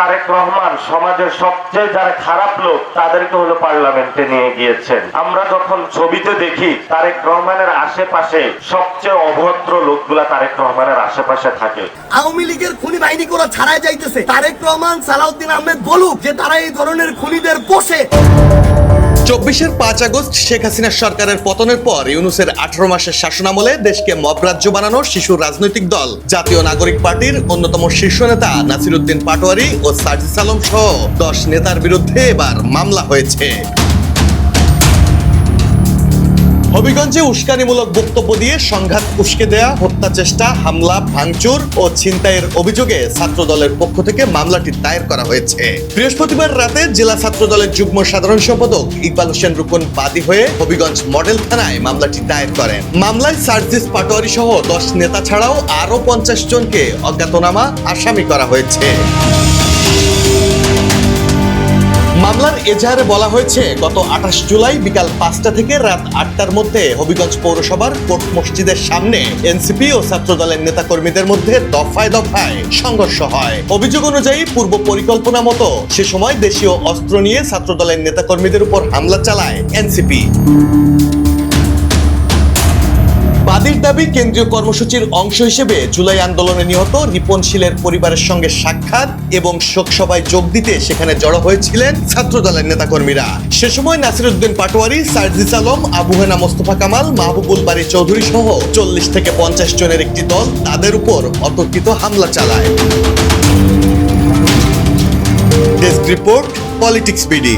তারেক রহমান সমাজের সবচেয়ে যারা খারাপ লোক তাদেরকে হলো পার্লামেন্টে নিয়ে গিয়েছেন। আমরা যখন ছবিতে দেখি তারেক রহমানের আশেপাশে সবচেয়ে অভদ্র লোকগুলা তারেক রহমানের আশেপাশে থাকে। আওয়ামী লীগের খুনি বাহিনী গুলো ছাড়াই যাইতেছে। তারেক রহমান, সালাউদ্দিন আহমেদ বলুক যে তারা এই ধরনের খুনিদের পোষে। ২৪-এর ৫ আগস্ট শেখ হাসিনা সরকারের পতনের পর ইউনূসের ১৮ মাসের শাসনামলে দেশকে মব রাজ্য বানানো শিশু রাজনৈতিক দল জাতীয় নাগরিক পার্টির অন্যতম শীর্ষ নেতা নাসির উদ্দিন পাটোয়ারি ও সার্জিস আলম সহ ১০ নেতার বিরুদ্ধে এবার মামলা হয়েছে। হবিগঞ্জে উস্কানিমূলক বক্তব্য দিয়ে সংঘাত উস্কে দেয়া, হত্যা চেষ্টা, হামলা, ভাঙচুর ও ছিনতাইয়ের অভিযোগে ছাত্রদলের পক্ষ থেকে মামলাটি দায়ের করা হয়েছে। বৃহস্পতিবার রাতে জেলা ছাত্রদলের যুগ্ম সাধারণ সম্পাদক ইকবাল হোসেন রুকন বাদী হয়ে হবিগঞ্জ মডেল থানায় মামলাটি দায়ের করেন। মামলায় সার্জিস পাটোয়ারি সহ ১০ নেতা ছাড়াও আরো ৫০ জনকে অজ্ঞাতনামা আসামি করা হয়েছে। মামলার এজাহারে বলা হয়েছে, গত ২৮ জুলাই বিকাল ৫টা থেকে রাত ৮টার মধ্যে হবিগঞ্জ পৌরসভার কোর্ট মসজিদের সামনে এনসিপি ও ছাত্রদলের নেতাকর্মীদের মধ্যে দফায় দফায় সংঘর্ষ হয়। অভিযোগ অনুযায়ী পূর্ব পরিকল্পনা মতো সে সময় দেশীয় অস্ত্র নিয়ে ছাত্রদলের নেতাকর্মীদের উপর হামলা চালায় এনসিপি। বাদীর দাবি, কেন্দ্রীয় কর্মসূচির অংশ হিসেবে জুলাই আন্দোলনে নিহত রিপন শীলের পরিবারের সঙ্গে সাক্ষাৎ এবং শোকসভায় যোগ দিতে সেখানে জড়ো হয়েছিলেন ছাত্রদলের নেতাকর্মীরা। সে সময় নাসির উদ্দিন পাটোয়ারি, সার্জিস আলম, আবু হেনা মোস্তফা কামাল, মাহবুবুল বারী চৌধুরী সহ ৪০ থেকে ৫০ জনের একটি দল তাদের উপর অতর্কিত হামলা চালায়। Desk report, politics BD.